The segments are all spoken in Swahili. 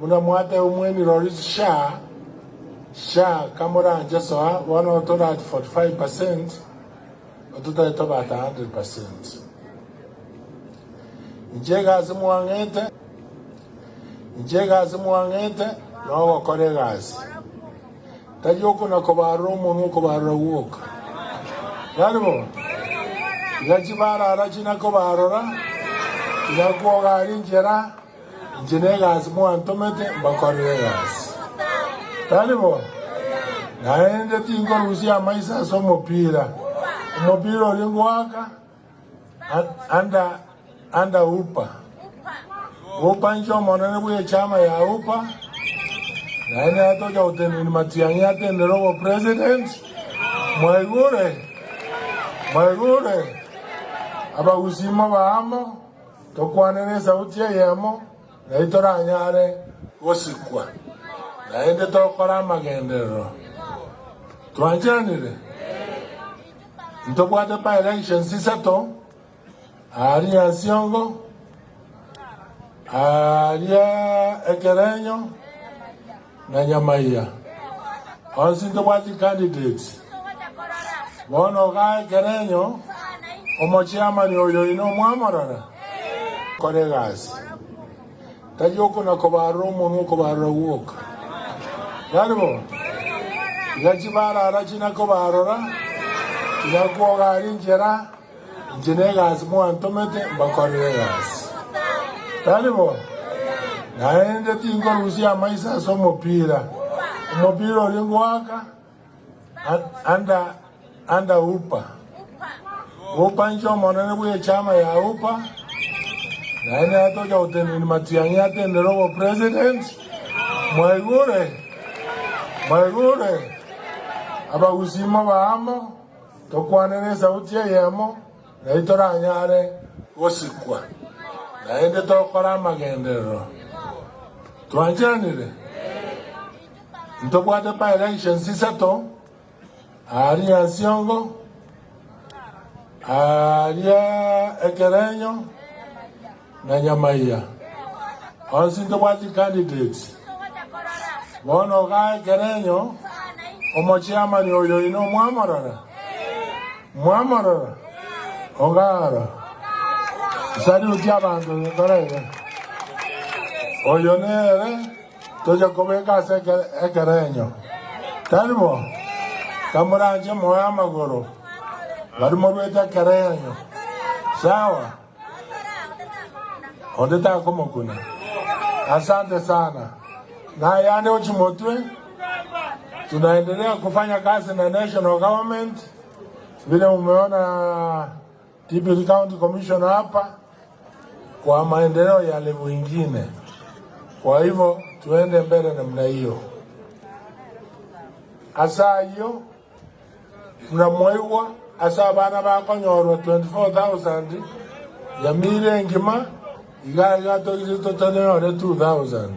muna mwate umweni Loris Sha kamura anjasoa wana otola at 45%, otuta etoba at 100%. Njega azimuangete no koregas. Tajoku na kobaro munu kobaro woka. Yalbo. Yachibara arachina kobaro ra. Yakuoga arinjera. Njega azimuantomete bakoregas. Yalbo. Naende tingo rusia maisa so mopira. Mopira olingoaka. Anda upa. Upa ncho monene buye chama ya upa. Na ene ato ja uteni ni matiangi atende robo president. Mwaigure. Aba usima wa amo. Tokwane sauti ya yamo. Na itora anyare osikwa. Na ende tokora magendero. Tuanjanire. Ntobwate pa election sisato. Ari Asiongo. Aria Ekerenyo na Nyamaiya. Onsinto wati candidates. Bono ga Ekerenyo omochiama ni oyo ino mwamarara. Koregas. Tajoko na kobaro munu kobaro woka. Yalbo. Yachibara arachina kobaro ra. Yakuoga arinjera. Njenegas muantomete bakoregas. Talibo. Naende tingo rusia maisa so mopira. Mopira olingoaka. Anda upa. Upa ncho monene buye chama ya upa. Naende atoja uteni ni matiangi atende robo president. Mwaigure. Aba usima wa amo. Tokwane sauti ya yamo. Na itora anyare osikwa. Na ende tokora magendero. Tuanjanire. Ntobwate pa election sisato. Ari Asiongo. Aria Ekerenyo na Nyamaiya. Onsinto wati candidates. Bono ga Ekerenyo omochiama ni oyo ino mwamarara. Ongara. Sari utia bandu ntorega. Oyonere toja kobeka se Ekerenyo. Talibo. Kamuranje moya magoro. Barimo beta Ekerenyo. Sawa. Ondeta como kuna. Asante sana. Na yane uchimotwe. Tunaendelea kufanya kazi na national government. Vile umeona Tipili County Commission hapa kwa maendeleo ya level ingine. Kwa hivyo tuende mbele namna hiyo. Asa hiyo mnamoiwa asa bana bakonyorwa 24,000 ya mire ngima igaga to tonore 2,000.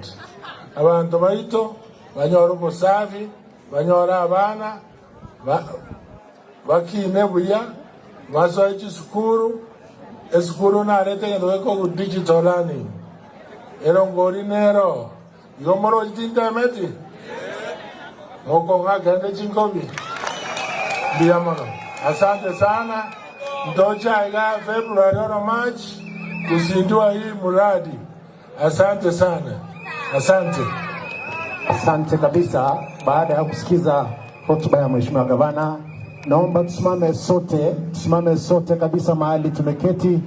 Abantu baito banyoro bosafi banyora abana bakine buya maso sukuru esukuru na rete ngendo ko digital learning erongori nero yomoro internet moko ngagende chinkobi biamono. Asante sana. Ndocha ila February or March kuzindua hii muradi. Asante sana. Asante kabisa. Baada ya kusikiza hotuba ya Mheshimiwa Gavana, naomba tusimame sote kabisa mahali tumeketi.